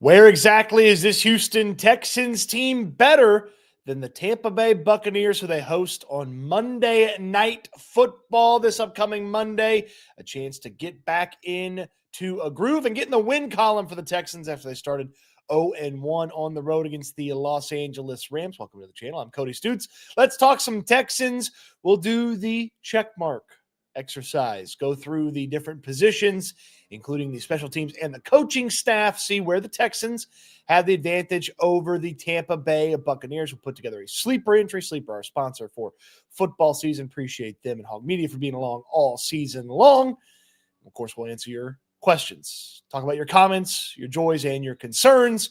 Where exactly is this Houston Texans team better than the Tampa Bay Buccaneers, who they host on Monday Night Football this upcoming Monday? A chance to get back into a groove and get in the win column for the Texans after they started 0-1 on the road against the Los Angeles Rams. Welcome to the channel. I'm Cody Stoots. Let's talk some Texans. We'll do the check mark exercise, go through the different positions, including the special teams and the coaching staff, see where the Texans have the advantage over the Tampa Bay Buccaneers. We'll put together a sleeper entry. Sleeper, our sponsor for football season. Appreciate them and Hog Media for being along all season long. Of course, we'll answer your questions, talk about your comments, your joys, and your concerns.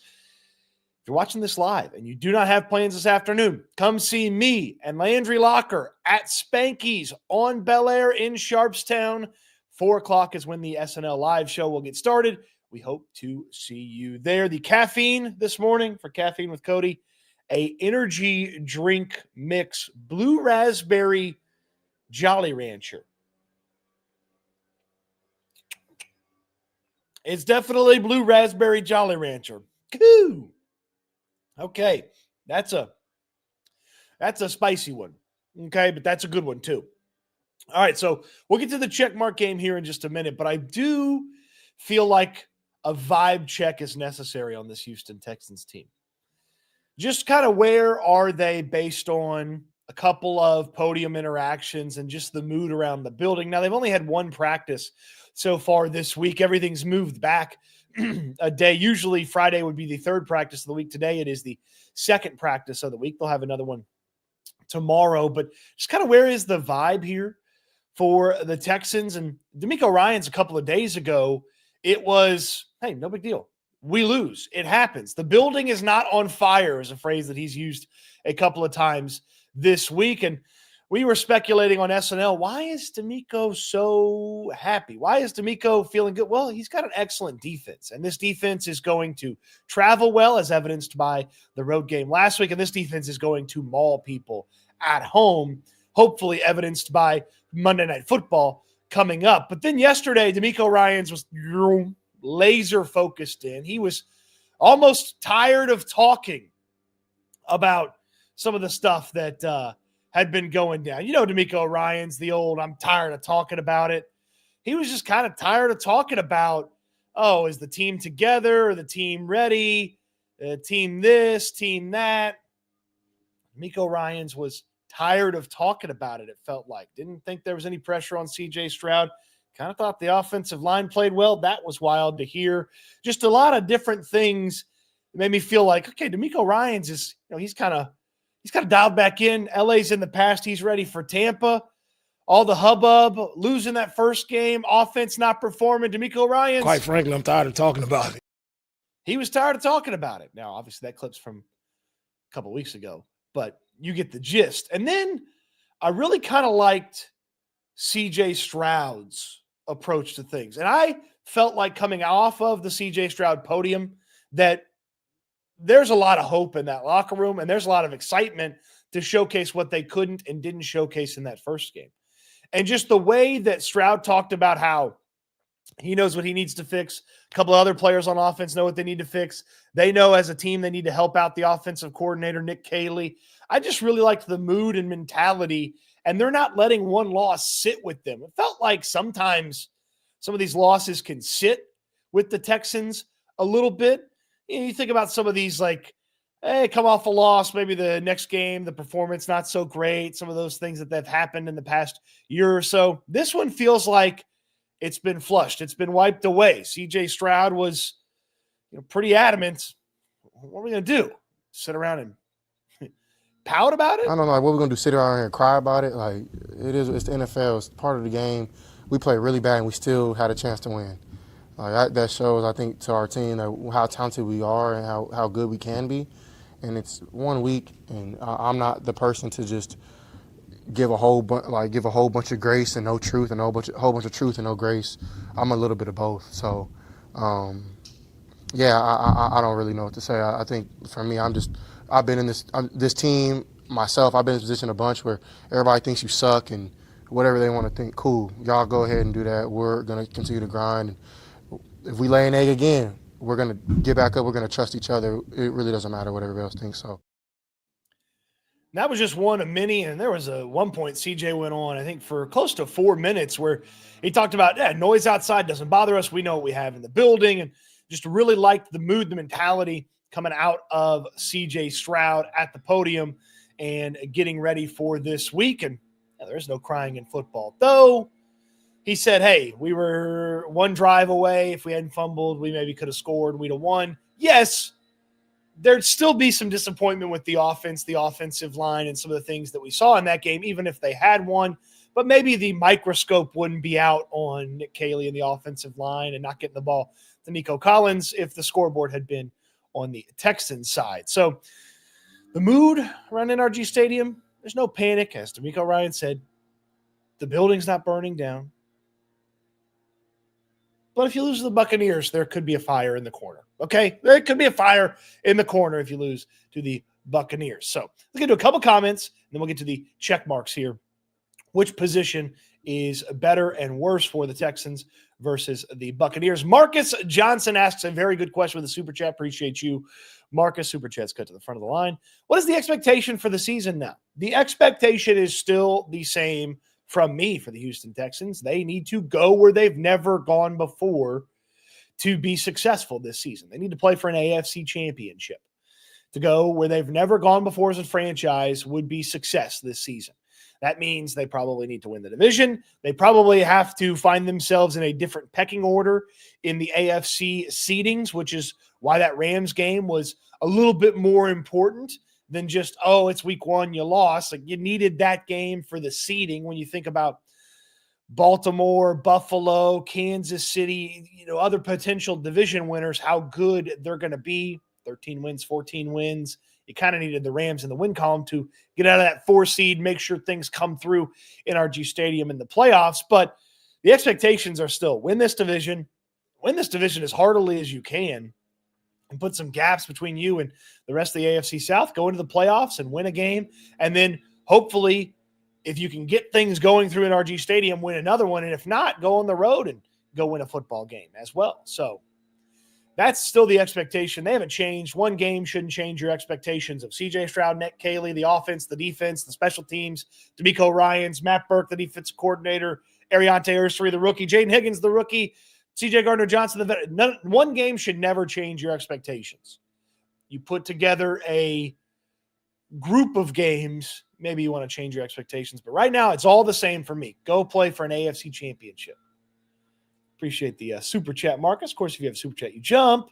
If you're watching this live and you do not have plans this afternoon, come see me and Landry Locker at Spanky's on Bel Air in Sharpstown. 4 o'clock is when the SNL live show will get started. We hope to see you there. The caffeine this morning for Caffeine with Cody, a energy drink mix, blue raspberry Jolly Rancher. It's definitely blue raspberry Jolly Rancher. Coo! Okay, that's a spicy one. Okay, but that's a good one too. All right, so we'll get to the check mark game here in just a minute, but I do feel like a vibe check is necessary on this Houston Texans team. Just kind of where are they based on a couple of podium interactions and just the mood around the building. Now, they've only had one practice so far this week. Everything's moved back a day. Usually Friday would be the third practice of the week. Today it is the second practice of the week. They'll have another one tomorrow, but just kind of where is the vibe here for the Texans? And DeMeco Ryans a couple of days ago, it was, hey, no big deal. We lose. It happens. The building is not on fire is a phrase that he's used a couple of times this week. And we were speculating on SNL, why is DeMeco so happy? Why is DeMeco feeling good? Well, he's got an excellent defense, and this defense is going to travel well, as evidenced by the road game last week, and this defense is going to maul people at home, hopefully evidenced by Monday Night Football coming up. But then yesterday, DeMeco Ryans was laser focused in. He was almost tired of talking about some of the stuff that had been going down. You know, DeMeco Ryans, the old, I'm tired of talking about it. He was just kind of tired of talking about, oh, is the team together? Or the team ready? Team this, team that. DeMeco Ryans was tired of talking about it, it felt like. Didn't think there was any pressure on C.J. Stroud. Kind of thought the offensive line played well. That was wild to hear. Just a lot of different things that made me feel like, okay, DeMeco Ryans is, you know, he's kind of dialed back in. LA's in the past. He's ready for Tampa. All the hubbub, losing that first game, offense not performing. DeMeco Ryans. Quite frankly, I'm tired of talking about it. He was tired of talking about it. Now, obviously, that clip's from a couple weeks ago, but you get the gist. And then I really kind of liked C.J. Stroud's approach to things. And I felt like coming off of the C.J. Stroud podium that there's a lot of hope in that locker room, and there's a lot of excitement to showcase what they couldn't and didn't showcase in that first game. And just the way that Stroud talked about how he knows what he needs to fix. A couple of other players on offense know what they need to fix. They know as a team they need to help out the offensive coordinator, Nick Caley. I just really liked the mood and mentality, and they're not letting one loss sit with them. It felt like sometimes some of these losses can sit with the Texans a little bit. You think about some of these, like, hey, come off a loss, maybe the next game, the performance not so great, some of those things that have happened in the past year or so. This one feels like it's been flushed. It's been wiped away. C.J. Stroud was, pretty adamant. What are we going to do? Sit around and pout about it? I don't know. Like, what are we going to do, sit around here and cry about it? Like, it's the NFL. It's part of the game. We played really bad, and we still had a chance to win. Like, that shows, I think, to our team how talented we are and how good we can be. And it's 1 week, and I'm not the person to just give a whole bunch of grace and no truth, and a whole bunch of truth and no grace. I'm a little bit of both. So, yeah, I don't really know what to say. I think for me, I've been in this team myself. I've been in this position a bunch where everybody thinks you suck and whatever they want to think. Cool, y'all go ahead and do that. We're gonna continue to grind. If we lay an egg again, we're going to get back up. We're going to trust each other. It really doesn't matter what everybody else thinks. So that was just one of many. And there was one point CJ went on, I think, for close to 4 minutes where he talked about, noise outside doesn't bother us. We know what we have in the building. And just really liked the mood, the mentality coming out of CJ Stroud at the podium and getting ready for this week. And there's no crying in football. Though he said, hey, we were one drive away. If we hadn't fumbled, we maybe could have scored. We'd have won. Yes, there'd still be some disappointment with the offense, the offensive line, and some of the things that we saw in that game, even if they had won. But maybe the microscope wouldn't be out on Nick Caley and the offensive line and not getting the ball to Nico Collins if the scoreboard had been on the Texans side. So the mood around NRG Stadium, there's no panic. As D'Amico Ryan said, the building's not burning down. But if you lose to the Buccaneers, there could be a fire in the corner. Okay? There could be a fire in the corner if you lose to the Buccaneers. So let's get to a couple comments, and then we'll get to the check marks here. Which position is better and worse for the Texans versus the Buccaneers? Marcus Johnson asks a very good question with a super chat. Appreciate you, Marcus. Super chat's cut to the front of the line. What is the expectation for the season now? The expectation is still the same from me for the Houston Texans. They need to go where they've never gone before to be successful this season. They need to play for an AFC championship. To go where they've never gone before as a franchise would be success this season. That means they probably need to win the division. They probably have to find themselves in a different pecking order in the AFC seedings, which is why that Rams game was a little bit more important than just, it's week one, you lost. Like, you needed that game for the seeding when you think about Baltimore, Buffalo, Kansas City, other potential division winners, how good they're going to be. 13 wins, 14 wins. You kind of needed the Rams in the win column to get out of that 4 seed, make sure things come through NRG Stadium in the playoffs. But the expectations are still win this division as heartily as you can, and put some gaps between you and the rest of the AFC South, go into the playoffs and win a game. And then hopefully, if you can get things going through NRG Stadium, win another one. And if not, go on the road and go win a football game as well. So that's still the expectation. They haven't changed. One game shouldn't change your expectations of CJ Stroud, Nick Caley, the offense, the defense, the special teams, D'Amico Ryans, Matt Burke, the defensive coordinator, Ariante Ursary, the rookie, Jaden Higgins, the rookie, CJ Gardner-Johnson, the veteran. One game should never change your expectations. You put together a group of games, maybe you want to change your expectations. But right now, it's all the same for me. Go play for an AFC championship. Appreciate the super chat, Marcus. Of course, if you have super chat, you jump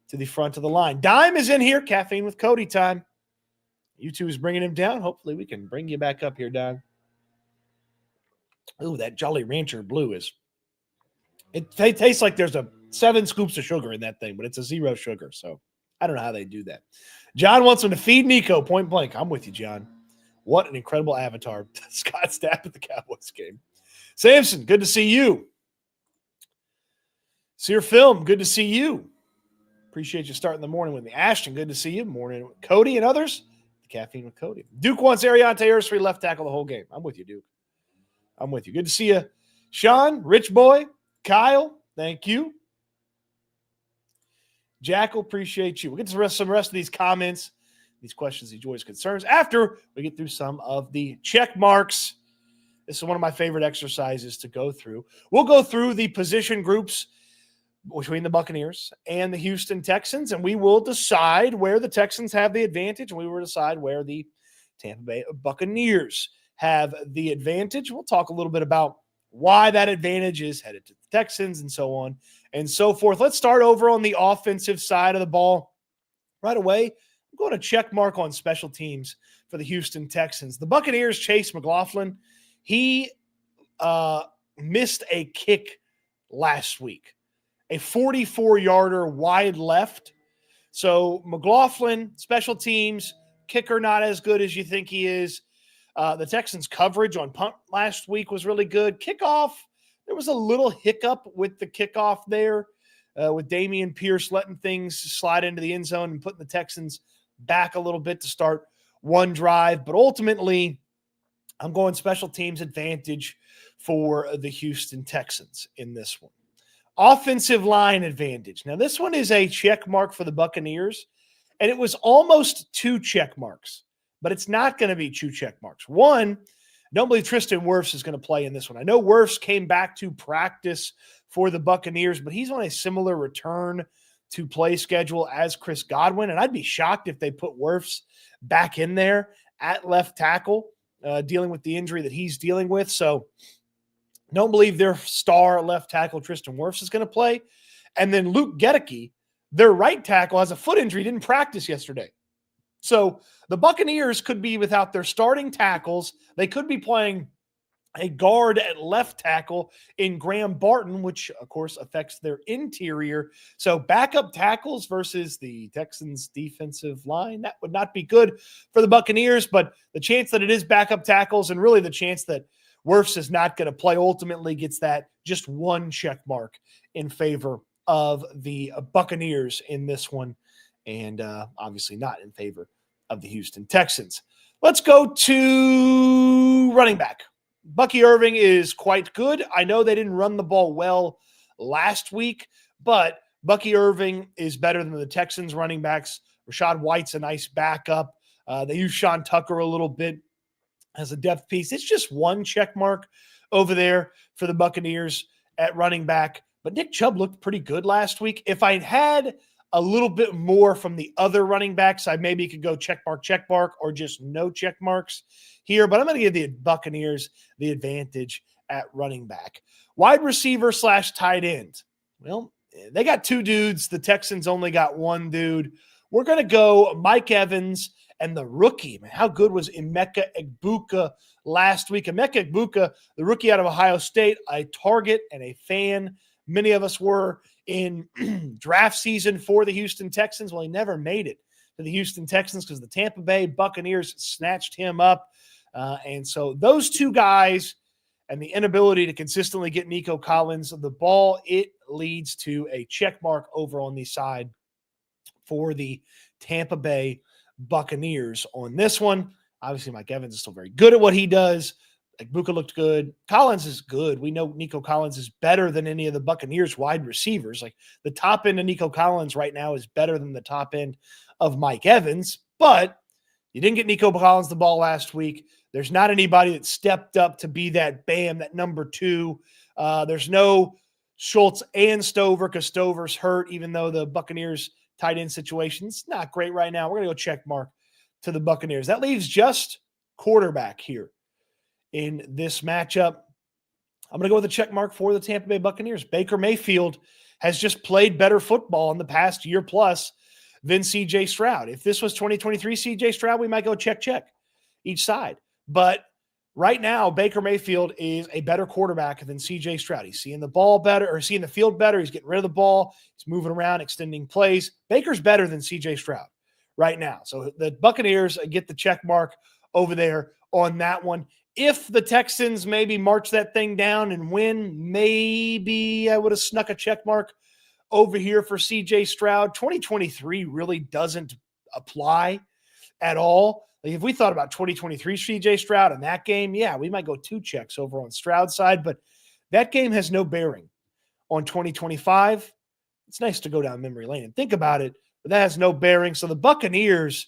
to the front of the line. Dime is in here. Caffeine with Cody time. YouTube is bringing him down. Hopefully, we can bring you back up here, Dime. Ooh, that Jolly Rancher Blue is. It tastes like there's 7 scoops of sugar in that thing, but it's a 0 sugar. So I don't know how they do that. John wants him to feed Nico point blank. I'm with you, John. What an incredible avatar. Scott Stapp at the Cowboys game. Samson, good to see you. Sear Film, good to see you. Appreciate you starting the morning with me. Ashton, good to see you. Morning with Cody and others. The Caffeine with Cody. Duke wants Ariante Ursary left tackle the whole game. I'm with you, Duke. I'm with you. Good to see you. Sean, Rich Boy, Kyle, thank you. Jackal, appreciate you. We'll get to some rest of these comments, these questions, these joys, concerns after we get through some of the check marks. This is one of my favorite exercises to go through. We'll go through the position groups between the Buccaneers and the Houston Texans, and we will decide where the Texans have the advantage, and we will decide where the Tampa Bay Buccaneers have the advantage. We'll talk a little bit about why that advantage is headed to the Texans and so on and so forth. Let's start over on the offensive side of the ball. Right away, I'm going to check mark on special teams for the Houston Texans. The Buccaneers, Chase McLaughlin, he missed a kick last week, a 44-yarder wide left. So McLaughlin, special teams, kicker not as good as you think he is. The Texans' coverage on punt last week was really good. Kickoff, there was a little hiccup with the kickoff there with Dameon Pierce letting things slide into the end zone and putting the Texans back a little bit to start one drive. But ultimately, I'm going special teams advantage for the Houston Texans in this one. offensive line advantage. Now, this one is a check mark for the Buccaneers, and it was almost 2 check marks, but it's not going to be 2 check marks. One, I don't believe Tristan Wirfs is going to play in this one. I know Wirfs came back to practice for the Buccaneers, but he's on a similar return to play schedule as Chris Godwin, and I'd be shocked if they put Wirfs back in there at left tackle, dealing with the injury that he's dealing with. So don't believe their star left tackle, Tristan Wirfs, is going to play. And then Luke Gedeke, their right tackle, has a foot injury, didn't practice yesterday. So the Buccaneers could be without their starting tackles. They could be playing a guard at left tackle in Graham Barton, which, of course, affects their interior. So backup tackles versus the Texans' defensive line, that would not be good for the Buccaneers, but the chance that it is backup tackles and really the chance that Wirfs is not going to play ultimately gets that just 1 check mark in favor of the Buccaneers in this one, and obviously not in favor of the Houston Texans. Let's go to running back. Bucky Irving is quite good. I know they didn't run the ball well last week, but Bucky Irving is better than the Texans running backs. Rashad White's a nice backup. They use Sean Tucker a little bit as a depth piece. It's just 1 check mark over there for the Buccaneers at running back. But Nick Chubb looked pretty good last week. If I had a little bit more from the other running backs, I maybe could go check mark, or just no check marks here. But I'm going to give the Buccaneers the advantage at running back. Wide receiver / tight end. Well, they got 2 dudes. The Texans only got 1 dude. We're going to go Mike Evans and the rookie. Man, how good was Emeka Egbuka last week? Emeka Egbuka, the rookie out of Ohio State, a target and a fan. Many of us were in draft season for the Houston Texans. Well, he never made it to the Houston Texans because the Tampa Bay Buccaneers snatched him up. And so those 2 guys and the inability to consistently get Nico Collins the ball, it leads to a check mark over on the side for the Tampa Bay Buccaneers on this one. Obviously, Mike Evans is still very good at what he does. Egbuka looked good. Collins is good. We know Nico Collins is better than any of the Buccaneers wide receivers. Like, the top end of Nico Collins right now is better than the top end of Mike Evans, but you didn't get Nico Collins the ball last week. There's not anybody that stepped up to be that that number 2. There's no Schultz and Stover because Stover's hurt, even though the Buccaneers tight end situation's not great right now. We're going to go check mark to the Buccaneers. That leaves just quarterback here in this matchup. I'm going to go with a check mark for the Tampa Bay Buccaneers. Baker Mayfield has just played better football in the past year plus than CJ Stroud. If this was 2023 CJ Stroud, we might go check each side. But right now, Baker Mayfield is a better quarterback than CJ Stroud. He's seeing the ball better, or seeing the field better. He's getting rid of the ball. He's moving around, extending plays. Baker's better than CJ Stroud right now. So the Buccaneers get the check mark over there on that one. If the Texans maybe march that thing down and win, maybe I would have snuck a check mark over here for CJ Stroud. 2023 really doesn't apply at all. Like, if we thought about 2023 CJ Stroud in that game, yeah, we might go 2 checks over on Stroud's side, but that game has no bearing on 2025. It's nice to go down memory lane and think about it, but that has no bearing. So the Buccaneers,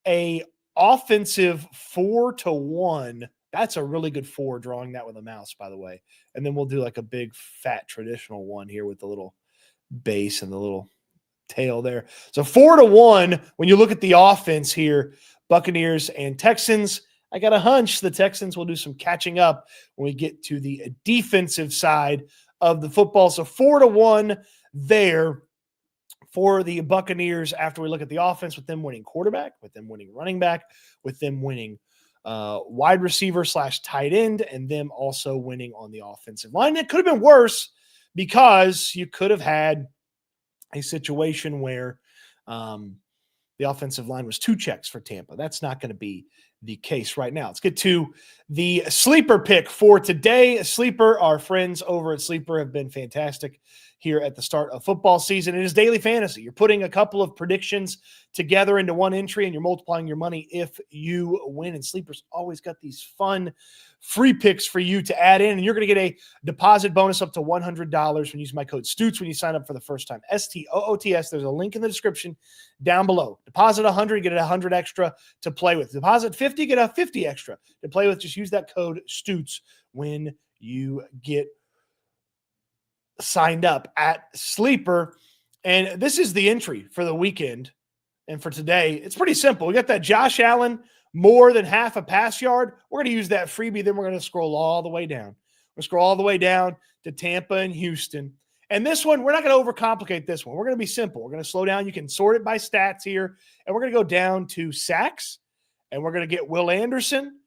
a offensive 4-1. That's a really good 4, drawing that with a mouse, by the way. And then we'll do like a big fat traditional one here with the little base and the little tail there. So 4-1, when you look at the offense here, Buccaneers and Texans, I got a hunch the Texans will do some catching up when we get to the defensive side of the football. So 4-1 there for the Buccaneers after we look at the offense, with them winning quarterback, with them winning running back, with them winning wide receiver / tight end, and them also winning on the offensive line. It could have been worse because you could have had a situation where the offensive line was 2 checks for Tampa. That's not going to be the case right now. Let's get to the sleeper pick for today. Sleeper, our friends over at Sleeper have been fantastic here at the start of football season. It is daily fantasy. You're putting a couple of predictions together into one entry and you're multiplying your money if you win. And Sleeper's always got these fun free picks for you to add in. And you're going to get a deposit bonus up to $100 when you use my code Stoots when you sign up for the first time. STOOTS. There's a link in the description down below. Deposit 100, get 100 extra to play with. Deposit 50, get a 50 extra to play with. Just use that code Stoots when you get signed up at Sleeper. And this is the entry for the weekend and for today. It's pretty simple. We got that Josh Allen more than half a pass yard. We're going to use that freebie. Then we're going to scroll all the way down. We'll scroll all the way down to Tampa and Houston. And this one, we're not going to overcomplicate this one. We're going to be simple. We're going to slow down. You can sort it by stats here. And we're going to go down to sacks. And we're going to get Will Anderson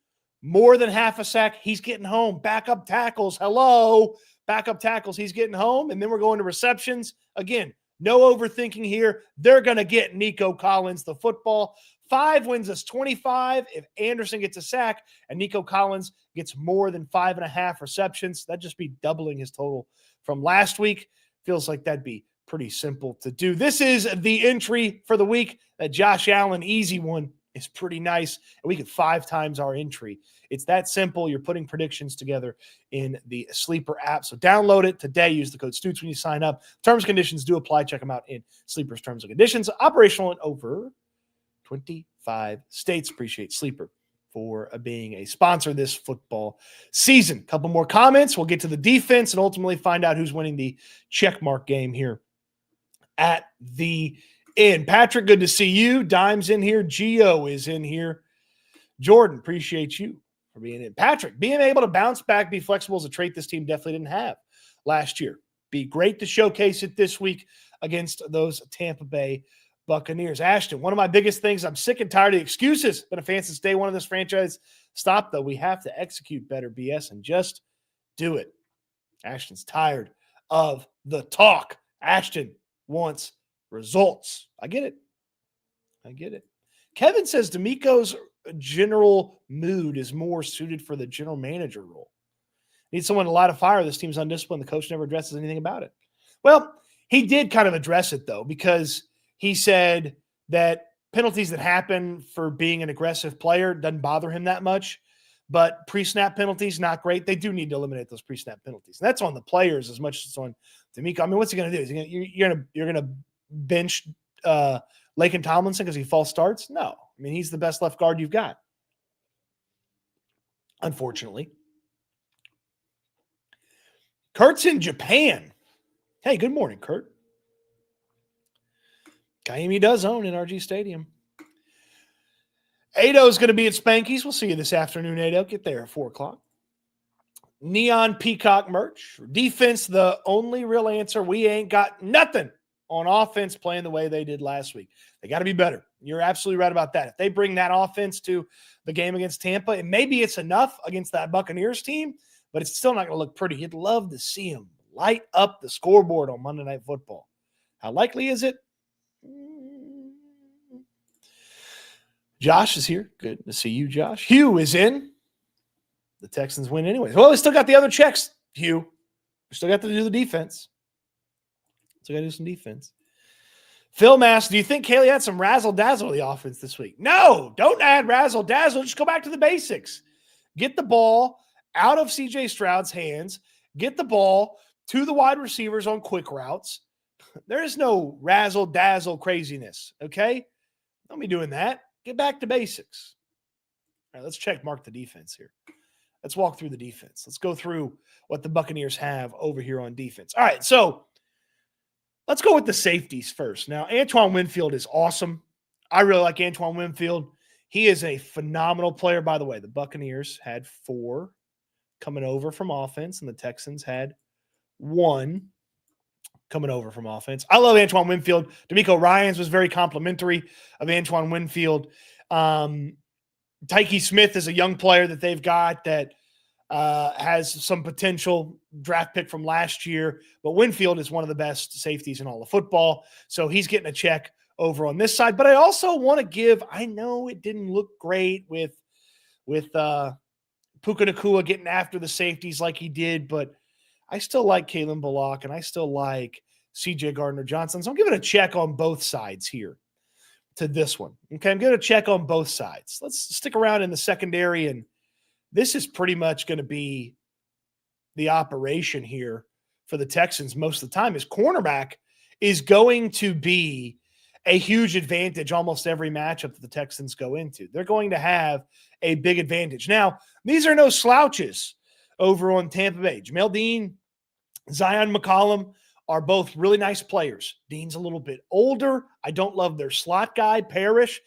more than half a sack. He's getting home. Backup tackles. Hello. Backup tackles. He's getting home. And then we're going to receptions. Again, no overthinking here. They're going to get Nico Collins the football. 5 wins us 25 if Anderson gets a sack and Nico Collins gets more than 5.5 receptions. That'd just be doubling his total from last week. Feels like that'd be pretty simple to do. This is the entry for the week. That Josh Allen easy one is pretty nice. And we get 5 times our entry. It's that simple. You're putting predictions together in the Sleeper app. So download it today. Use the code Stoots when you sign up. Terms and conditions do apply. Check them out in Sleeper's terms and conditions. Operational in over 25 states. Appreciate Sleeper for being a sponsor this football season. Couple more comments. We'll get to the defense and ultimately find out who's winning the checkmark game here at the end. Patrick, good to see you. Dime's in here. Gio is in here. Jordan, appreciate you for being in. Patrick, being able to bounce back, be flexible is a trait this team definitely didn't have last year. Be great to showcase it this week against those Tampa Bay Buccaneers. Ashton, one of my biggest things, I'm sick and tired of the excuses. Been a fan since day one of this franchise. Stop, though. We have to execute better, BS, and just do it. Ashton's tired of the talk. Ashton wants results. I get it. I get it. Kevin says D'Amico's general mood is more suited for the general manager role. Needs someone to light a fire. This team's undisciplined. The coach never addresses anything about it. Well, he did kind of address it, though, because he said that penalties that happen for being an aggressive player doesn't bother him that much, but pre-snap penalties, not great. They do need to eliminate those pre-snap penalties. And that's on the players as much as it's on D'Amico. I mean, what's he going to do? You're going to bench Laken Tomlinson because he false starts? No. I mean, he's the best left guard you've got, unfortunately. Kurt's in Japan. Hey, good morning, Kurt. Miami does own NRG Stadium. Ado's going to be at Spanky's. We'll see you this afternoon, Ado. Get there at 4 o'clock. Neon Peacock merch. Defense, the only real answer. We ain't got nothing on offense playing the way they did last week. They got to be better. You're absolutely right about that. If they bring that offense to the game against Tampa, and maybe it's enough against that Buccaneers team, but it's still not going to look pretty. You'd love to see them light up the scoreboard on Monday Night Football. How likely is it? Josh is here. Good to see you, Josh. Hugh is in. The Texans win anyways. Well, we still got the other checks, Hugh. We still got to do the defense. Still got to do some defense. Phil Mass, do you think Caley had some razzle-dazzle to the offense this week? No, don't add razzle-dazzle. Just go back to the basics. Get the ball out of C.J. Stroud's hands. Get the ball to the wide receivers on quick routes. There is no razzle-dazzle craziness, okay? Don't be doing that. Get back to basics. All right, let's check mark the defense here. Let's walk through the defense. Let's go through what the Buccaneers have over here on defense. All right, so let's go with the safeties first. Now, Antoine Winfield is awesome. I really like Antoine Winfield. He is a phenomenal player, by the way. The Buccaneers had 4 coming over from offense, and the Texans had 1 coming over from offense. I love Antoine Winfield. D'Amico Ryans was very complimentary of Antoine Winfield. Tyke Smith is a young player that they've got that has some potential, draft pick from last year. But Winfield is one of the best safeties in all of football. So he's getting a check over on this side. But I also want to give, I know it didn't look great with with Puka Nacua getting after the safeties like he did, but I still like Kalen Bullock, and I still like C.J. Gardner-Johnson. So I'm giving a check on both sides here to this one. Okay, I'm going to check on both sides. Let's stick around in the secondary, and this is pretty much going to be the operation here for the Texans most of the time. Is cornerback is going to be a huge advantage almost every matchup that the Texans go into. They're going to have a big advantage. Now, these are no slouches over on Tampa Bay. Jamel Dean, Zion McCollum are both really nice players. Dean's a little bit older. I don't love their slot guy, Parrish,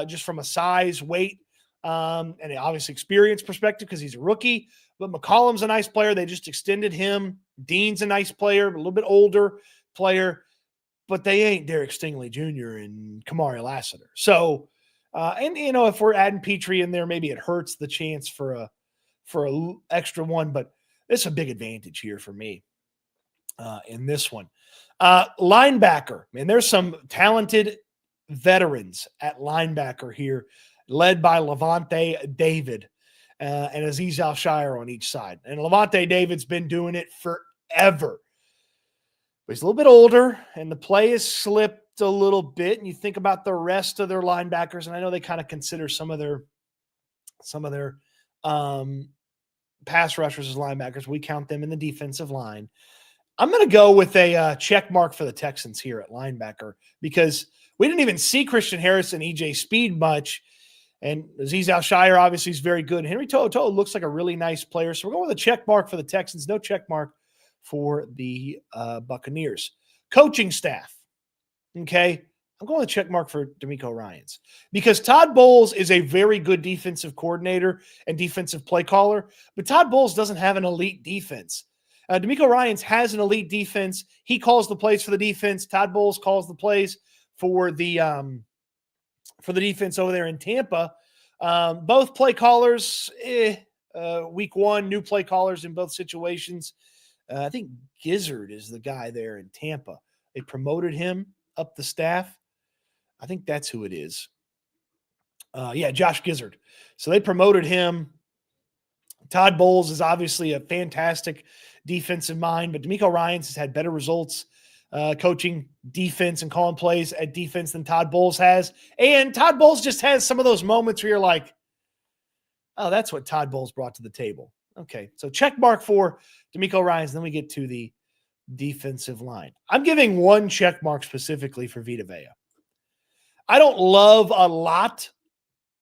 just from a size, weight, and obviously experience perspective because he's a rookie. But McCollum's a nice player. They just extended him. Dean's a nice player, a little bit older player. But they ain't Derek Stingley Jr. and Kamari Lassiter. So, if we're adding Petrie in there, maybe it hurts the chance for a extra one. But it's a big advantage here for me in this one. Linebacker, man, there's some talented veterans at linebacker here, led by Levante David and Azeez Al-Shire on each side. And Levante David's been doing it forever. But he's a little bit older, and the play has slipped a little bit. And you think about the rest of their linebackers, and I know they kind of consider some of their pass rushers as linebackers. We count them in the defensive line. I'm going to go with a check mark for the Texans here at linebacker because we didn't even see Christian Harris and E.J. Speed much. And Azeez Al-Shire obviously is very good. Henry Toto looks like a really nice player. So we're going with a check mark for the Texans. No check mark for the Buccaneers. Coaching staff. Okay. I'm going to check mark for DeMeco Ryans because Todd Bowles is a very good defensive coordinator and defensive play caller, but Todd Bowles doesn't have an elite defense. DeMeco Ryans has an elite defense. He calls the plays for the defense. Todd Bowles calls the plays for the defense over there in Tampa. Both play callers, week one, new play callers in both situations. I think Gizzard is the guy there in Tampa. They promoted him up the staff. I think that's who it is. Josh Gizzard. So they promoted him. Todd Bowles is obviously a fantastic defensive mind, but DeMeco Ryans has had better results coaching defense and calling plays at defense than Todd Bowles has. And Todd Bowles just has some of those moments where you're like, oh, that's what Todd Bowles brought to the table. Okay, so check mark for DeMeco Ryans. Then we get to the defensive line. I'm giving one check mark specifically for Vita Vea. I don't love a lot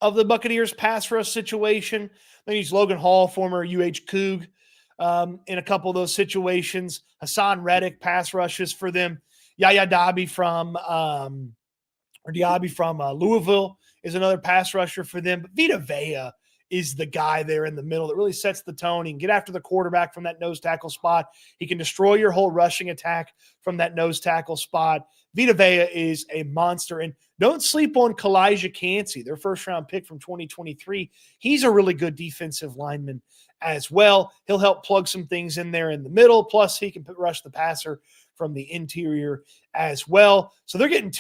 of the Buccaneers pass rush situation. They use Logan Hall, former UH Coug, in a couple of those situations. Hassan Reddick pass rushes for them. Yaya Diaby from Louisville is another pass rusher for them. But Vita Vea is the guy there in the middle that really sets the tone. He can get after the quarterback from that nose tackle spot. He can destroy your whole rushing attack from that nose tackle spot. Vita Vea is a monster. And don't sleep on Kalijah Cansey, their first-round pick from 2023. He's a really good defensive lineman as well. He'll help plug some things in there in the middle. Plus, he can rush the passer from the interior as well. So they're getting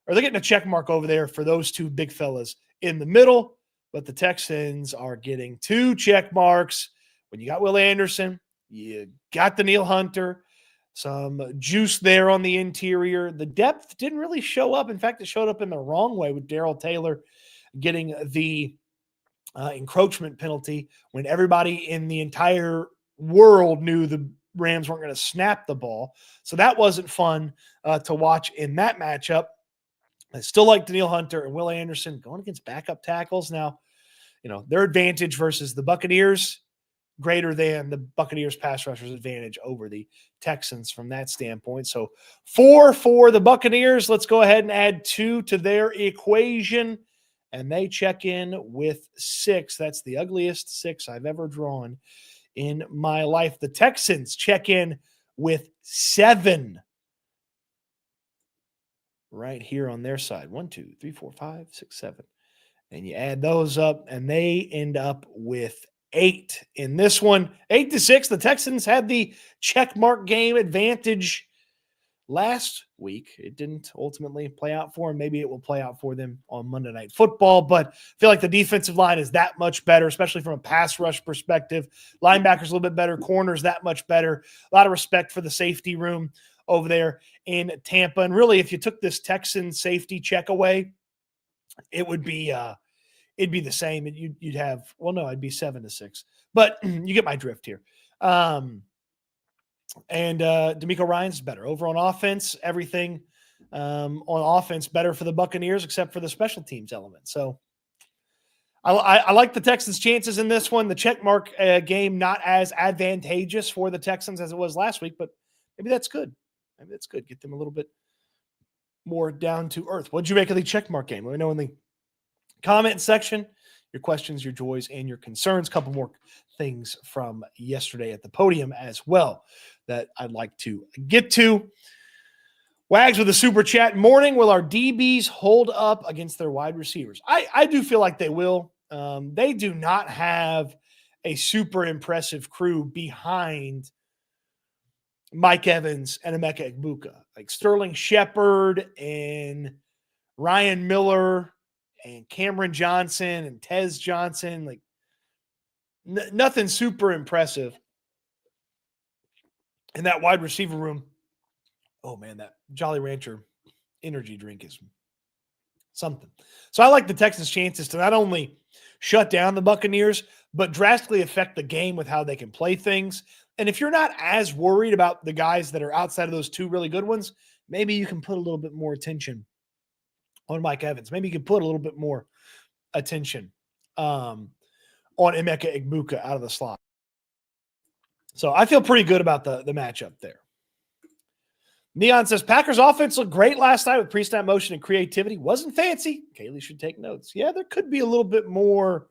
a check mark over there for those two big fellas in the middle. But the Texans are getting two check marks. When you got Will Anderson, you got Danielle Hunter, some juice there on the interior. The depth didn't really show up. In fact, it showed up in the wrong way with Darrell Taylor getting the encroachment penalty when everybody in the entire world knew the Rams weren't going to snap the ball. So that wasn't fun to watch in that matchup. I still like Danielle Hunter and Will Anderson going against backup tackles. Now, their advantage versus the Buccaneers greater than the Buccaneers pass rushers advantage over the Texans from that standpoint. So 4 for the Buccaneers. Let's go ahead and add 2 to their equation. And they check in with 6. That's the ugliest 6 I've ever drawn in my life. The Texans check in with 7 right here on their side. 1, 2, 3, 4, 5, 6, 7. And you add those up, and they end up with 8 in this one. 8-6. The Texans had the check mark game advantage last week. It didn't ultimately play out for them. Maybe it will play out for them on Monday Night Football, but I feel like the defensive line is that much better, especially from a pass rush perspective. Linebackers a little bit better, corners that much better. A lot of respect for the safety room over there in Tampa. And really, if you took this Texan safety check away, it would be it'd be the same. You'd have, well, no, it'd be 7-6, but you get my drift here. And D'Amico Ryan's better over on offense. Everything on offense better for the Buccaneers, except for the special teams element. So I like the Texans' chances in this one. The checkmark game not as advantageous for the Texans as it was last week, but maybe that's good. Maybe that's good. Get them a little bit more down to earth. What'd you make of the checkmark game? Let me know in the comment section your questions, your joys, and your concerns. A couple more things from yesterday at the podium as well that I'd like to get to. Wags with a super chat. Morning, will our DBs hold up against their wide receivers? I do feel like they will. They do not have a super impressive crew behind Mike Evans and Emeka Egbuka. Like Sterling Shepard and Ryan Miller and Cameron Johnson and Tez Johnson. Like nothing super impressive in that wide receiver room. Oh, man, that Jolly Rancher energy drink is something. So I like the Texans' chances to not only shut down the Buccaneers, but drastically affect the game with how they can play things. And if you're not as worried about the guys that are outside of those two really good ones, maybe you can put a little bit more attention on Mike Evans. Maybe you can put a little bit more attention on Emeka Egbuka out of the slot. So I feel pretty good about the matchup there. Neon says, Packers offense looked great last night with pre-snap motion and creativity. Wasn't fancy. Kaylee should take notes. Yeah, there could be a little bit more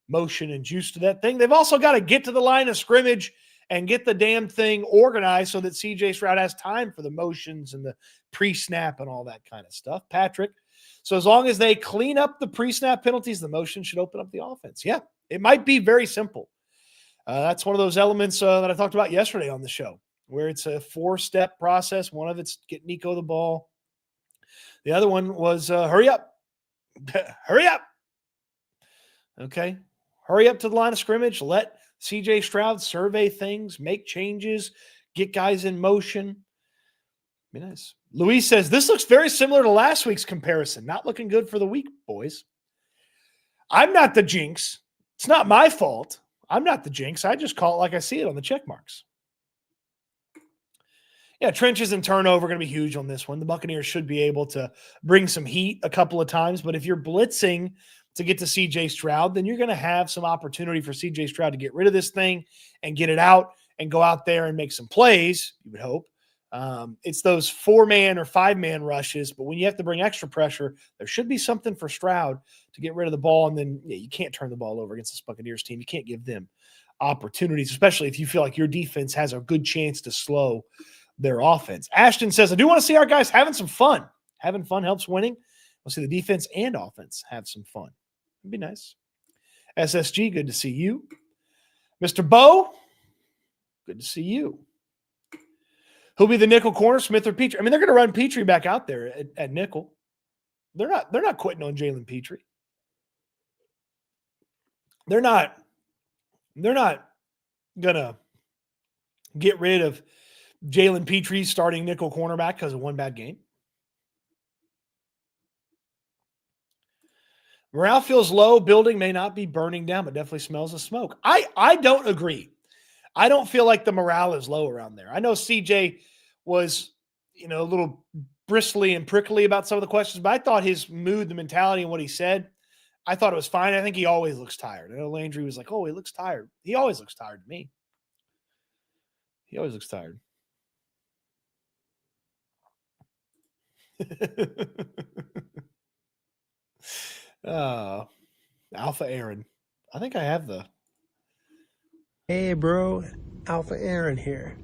motion and juice to that thing. They've also got to get to the line of scrimmage and get the damn thing organized so that CJ Stroud has time for the motions and the pre-snap and all that kind of stuff. Patrick, so as long as they clean up the pre-snap penalties, the motion should open up the offense. Yeah, it might be very simple. That's one of those elements that I talked about yesterday on the show, where it's a 4-step process. One of it's get Nico the ball. The other one was hurry up. Hurry up. Okay. Hurry up to the line of scrimmage. Let CJ Stroud survey things, make changes, get guys in motion. Be nice. Luis says, this looks very similar to last week's comparison. Not looking good for the week, boys. I'm not the jinx. It's not my fault. I'm not the jinx. I just call it like I see it on the check marks. Yeah, trenches and turnover are going to be huge on this one. The Buccaneers should be able to bring some heat a couple of times, but if you're blitzing to get to C.J. Stroud, then you're going to have some opportunity for C.J. Stroud to get rid of this thing and get it out and go out there and make some plays, you would hope. It's those 4-man or 5-man rushes, but when you have to bring extra pressure, there should be something for Stroud to get rid of the ball, and then you can't turn the ball over against this Buccaneers team. You can't give them opportunities, especially if you feel like your defense has a good chance to slow their offense. Ashton says, I do want to see our guys having some fun. Having fun helps winning. We'll see the defense and offense have some fun. It'd be nice. SSG, good to see you. Mr. Bo, good to see you. Who'll be the nickel corner, Smith or Petrie? I mean, they're going to run Petrie back out there at nickel. They're not quitting on Jalen Petrie. They're not going to get rid of Jalen Petrie starting nickel cornerback because of one bad game. Morale feels low. Building may not be burning down, but definitely smells of smoke. I don't agree. I don't feel like the morale is low around there. I know CJ was, a little bristly and prickly about some of the questions, but I thought his mood, the mentality, and what he said, I thought it was fine. I think he always looks tired. I know Landry was like, oh, he looks tired. He always looks tired to me. He always looks tired. Alpha Aaron. I think I have the. Hey, bro. Alpha Aaron here.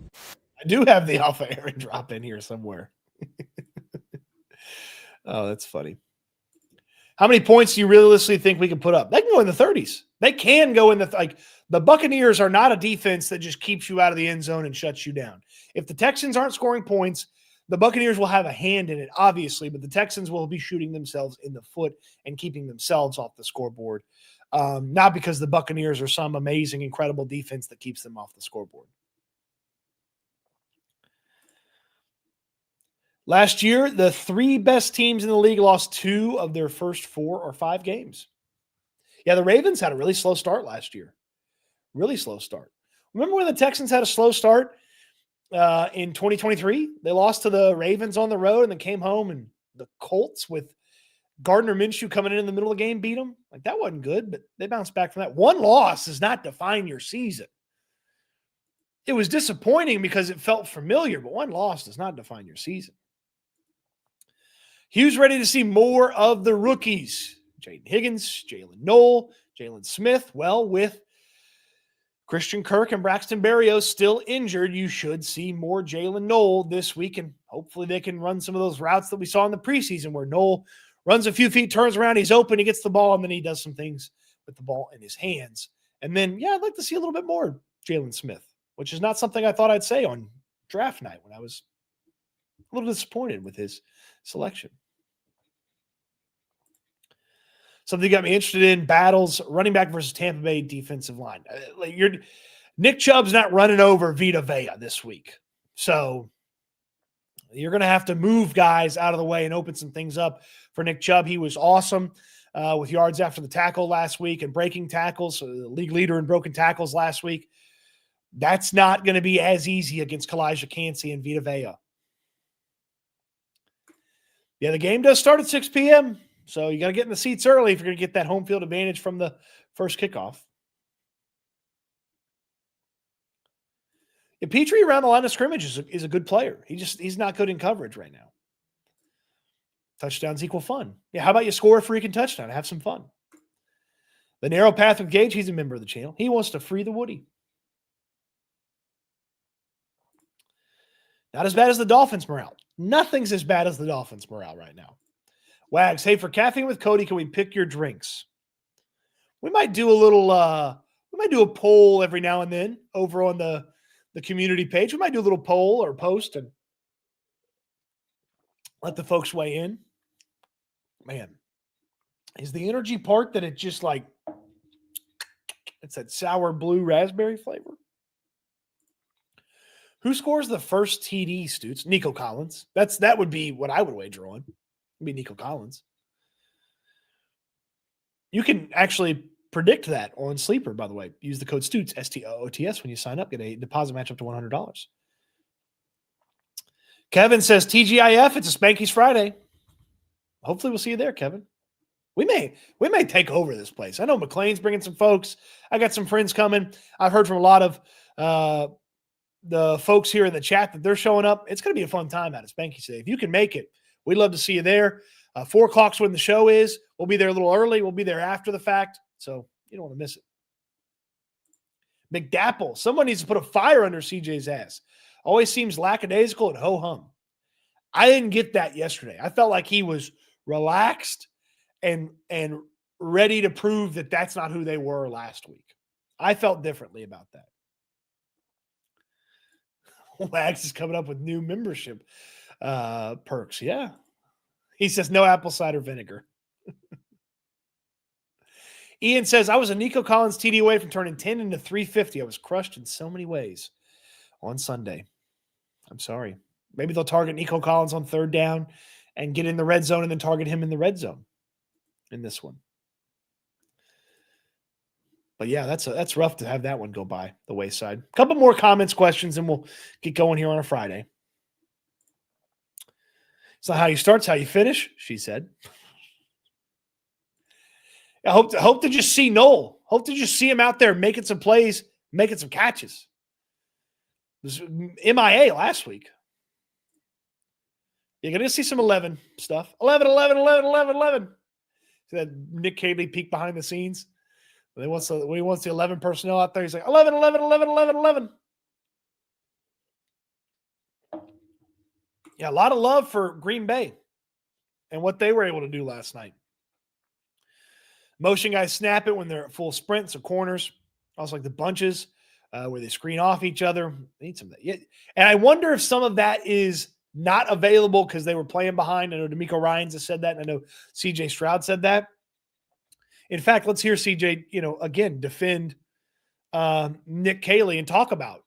I do have the Alpha Aaron drop in here somewhere. Oh, that's funny. How many points do you realistically think we can put up? They can go in the 30s. They can go in the Buccaneers are not a defense that just keeps you out of the end zone and shuts you down. If the Texans aren't scoring points, The Buccaneers will have a hand in it, obviously, but the Texans will be shooting themselves in the foot and keeping themselves off the scoreboard. Not because the Buccaneers are some amazing, incredible defense that keeps them off the scoreboard. Last year, the 3 best teams in the league lost 2 of their first 4 or 5 games. Yeah, the Ravens had a really slow start last year. Really slow start. Remember when the Texans had a slow start in 2023? They lost to the Ravens on the road and then came home, and the Colts with Gardner Minshew coming in the middle of the game beat them. Like, that wasn't good, but they bounced back from that. One loss does not define your season. It was disappointing because it felt familiar, but one loss does not define your season. Hugh's ready to see more of the rookies. Jaden Higgins, Jalen Noel, Jalen Smith. Well, with Christian Kirk and Braxton Berrios still injured, you should see more Jalen Noel this week, and hopefully they can run some of those routes that we saw in the preseason where Noel runs a few feet, turns around, he's open, he gets the ball, and then he does some things with the ball in his hands. And then, yeah, I'd like to see a little bit more Jalen Smith, which is not something I thought I'd say on draft night when I was a little disappointed with his selection. Something got me interested in: battles, running back versus Tampa Bay defensive line. Nick Chubb's not running over Vita Vea this week. So you're going to have to move guys out of the way and open some things up for Nick Chubb. He was awesome with yards after the tackle last week and breaking tackles, the league leader in broken tackles last week. That's not going to be as easy against Kalijah Kancey and Vita Vea. Yeah, the game does start at 6 p.m., so you got to get in the seats early if you're going to get that home field advantage from the first kickoff. Yeah, Petrie around the line of scrimmage is a good player. He's not good in coverage right now. Touchdowns equal fun. Yeah, how about you score a freaking touchdown? Have some fun. The narrow path with Gage, he's a member of the channel. He wants to free the Woody. Not as bad as the Dolphins' morale. Nothing's as bad as the Dolphins' morale right now. Wags, hey, for Caffeine with Cody, can we pick your drinks? We might do a poll every now and then over on the community page. We might do a little poll or post and let the folks weigh in. Man, is the energy part that it just like, it's that sour blue raspberry flavor? Who scores the first TD, Stoots? Nico Collins. That would be what I would wager on. It'd be Nico Collins. You can actually predict that on Sleeper, by the way. Use the code Stoots, STOOTS, when you sign up. Get a deposit match up to $100. Kevin says, TGIF, it's a Spanky's Friday. Hopefully we'll see you there, Kevin. We may take over this place. I know McLean's bringing some folks. I got some friends coming. I've heard from a lot of the folks here in the chat that they're showing up. It's going to be a fun time out at Spanky's today. If you can make it, we'd love to see you there. 4 o'clock's when the show is. We'll be there a little early. We'll be there after the fact. So you don't want to miss it. McDapple. Someone needs to put a fire under CJ's ass. Always seems lackadaisical and ho-hum. I didn't get that yesterday. I felt like he was relaxed and ready to prove that that's not who they were last week. I felt differently about that. Wags is coming up with new membership perks. Yeah. He says no apple cider vinegar. Ian says, I was a Nico Collins TD away from turning 10 into 350. I was crushed in so many ways on Sunday. I'm sorry. Maybe they'll target Nico Collins on 3rd down and get in the red zone and then target him in the red zone in this one. But yeah, that's rough to have that one go by the wayside. A couple more comments, questions, and we'll get going here on a Friday. It's not how you start, it's how you finish, she said. I hope to just see Noel. Hope to just see him out there making some plays, making some catches. It was MIA last week. You're going to see some 11 stuff. 11. See that Nick Caley peek behind the scenes? When he wants the 11 personnel out there, he's like, 11. Yeah, a lot of love for Green Bay and what they were able to do last night. Motion guys snap it when they're at full sprints or corners. Also like the bunches where they screen off each other. They need some of that. Yeah. And I wonder if some of that is not available because they were playing behind. I know D'Amico Ryans has said that, and I know CJ Stroud said that. In fact, let's hear CJ, again, defend Nick Caley and talk about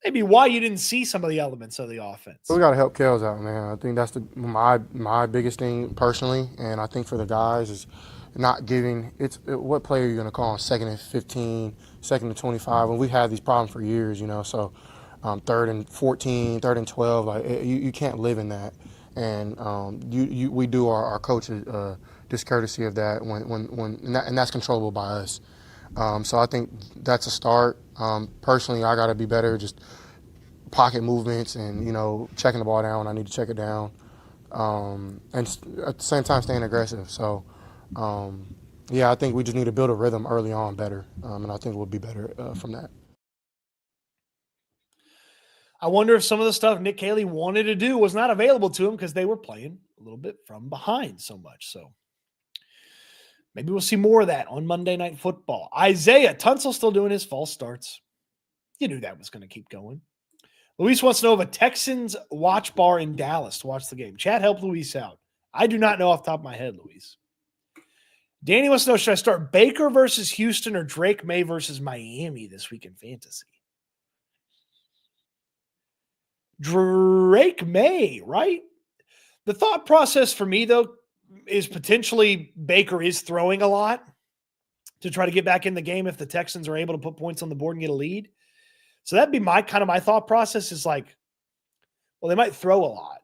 maybe why you didn't see some of the elements of the offense. We got to help Kels out, man. I think that's my biggest thing personally, and I think for the guys is not giving what play are you going to call on 2nd and 15, 2nd and 25, and we've had these problems for years, so 3rd and 14, 3rd and 12, like you can't live in that, and we do our coaches discourtesy of that and that's controllable by us. So I think that's a start. Personally, I got to be better just pocket movements and, checking the ball down when I need to check it down. And at the same time, staying aggressive. So, I think we just need to build a rhythm early on better. And I think we'll be better from that. I wonder if some of the stuff Nick Caley wanted to do was not available to him because they were playing a little bit from behind so much. So maybe we'll see more of that on Monday Night Football. Isaiah Tunsil still doing his false starts. You knew that was going to keep going. Luis wants to know of a Texans watch bar in Dallas to watch the game. Chat, help Luis out. I do not know off the top of my head, Luis. Danny wants to know, should I start Baker versus Houston or Drake May versus Miami this week in fantasy? Drake May, right? The thought process for me, though, is potentially Baker is throwing a lot to try to get back in the game if the Texans are able to put points on the board and get a lead. So that'd be my thought process is like, well, they might throw a lot.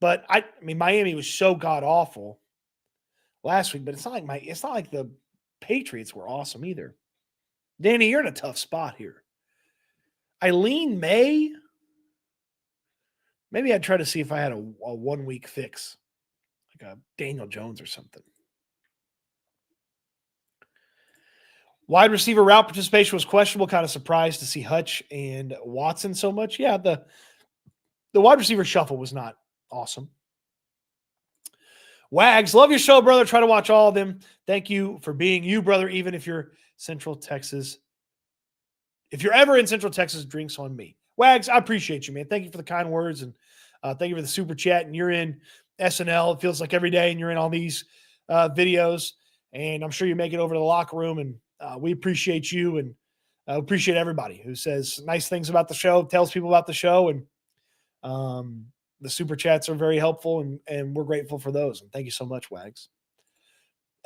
But I mean, Miami was so god awful last week, but it's not like the Patriots were awesome either. Danny, you're in a tough spot here. Eileen May. Maybe I'd try to see if I had a 1 week fix, like a Daniel Jones or something. Wide receiver route participation was questionable. Kind of surprised to see Hutch and Watson so much. Yeah, the wide receiver shuffle was not awesome. Wags, love your show, brother. Try to watch all of them. Thank you for being you, brother, even if you're Central Texas. If you're ever in Central Texas, drinks on me. Wags, I appreciate you, man. Thank you for the kind words, and thank you for the super chat. And you're in SNL. It feels like every day, and you're in all these videos. And I'm sure you make it over to the locker room, and we appreciate you, and appreciate everybody who says nice things about the show, tells people about the show, and the super chats are very helpful, and we're grateful for those. And thank you so much, Wags.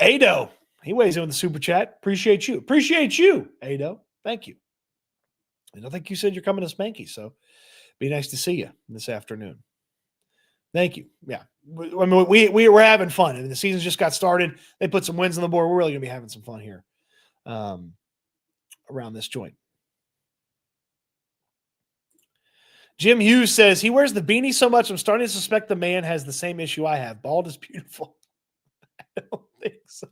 Ado, he weighs in with the super chat. Appreciate you, Ado. Thank you. And I think you said you're coming to Spanky, so be nice to see you this afternoon. Thank you. Yeah. I mean, we're having fun. I mean, the season just got started. They put some wins on the board. We're really going to be having some fun here around this joint. Jim Hughes says, he wears the beanie so much, I'm starting to suspect the man has the same issue I have. Bald is beautiful. I don't think so.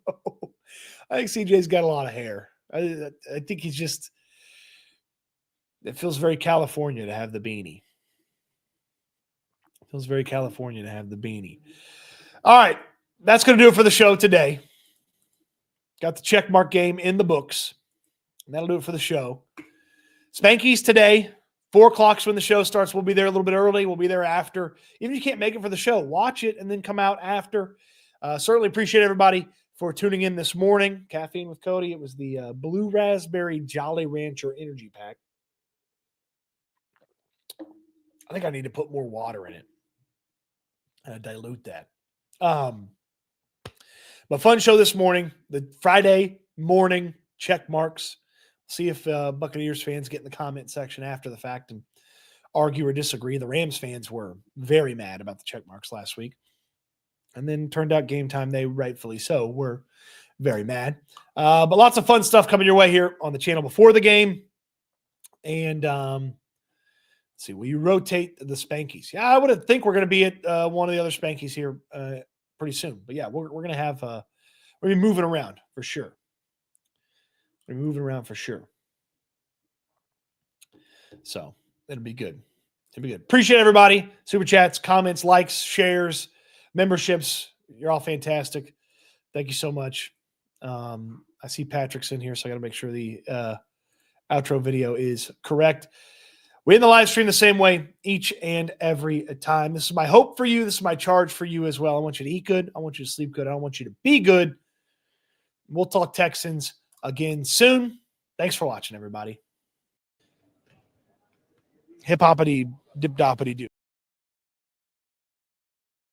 I think CJ's got a lot of hair. I think he's just... It feels very California to have the beanie. It feels very California to have the beanie. All right. That's going to do it for the show today. Got the checkmark game in the books. And that'll do it for the show. Spanky's today. 4 o'clock's when the show starts. We'll be there a little bit early. We'll be there after. Even if you can't make it for the show, watch it and then come out after. Certainly appreciate everybody for tuning in this morning. Caffeine with Cody. It was the Blue Raspberry Jolly Rancher Energy Pack. I think I need to put more water in it and dilute that. But fun show this morning. The Friday morning check marks. See if Buccaneers fans get in the comment section after the fact and argue or disagree. The Rams fans were very mad about the check marks last week. And then turned out game time, they rightfully so were very mad. But lots of fun stuff coming your way here on the channel before the game. And let's see, will you rotate the Spankies? Yeah, I would think we're going to be at one of the other Spankies here pretty soon. But yeah, we're going to have we're going to be moving around for sure. We're moving around for sure. So it'll be good. It'll be good. Appreciate everybody. Super chats, comments, likes, shares, memberships. You're all fantastic. Thank you so much. I see Patrick's in here, so I got to make sure the outro video is correct. We end the live stream the same way each and every time. This is my hope for you. This is my charge for you as well. I want you to eat good. I want you to sleep good. I want you to be good. We'll talk Texans again soon. Thanks for watching, everybody. Hip-hoppity, dip-doppity-doo.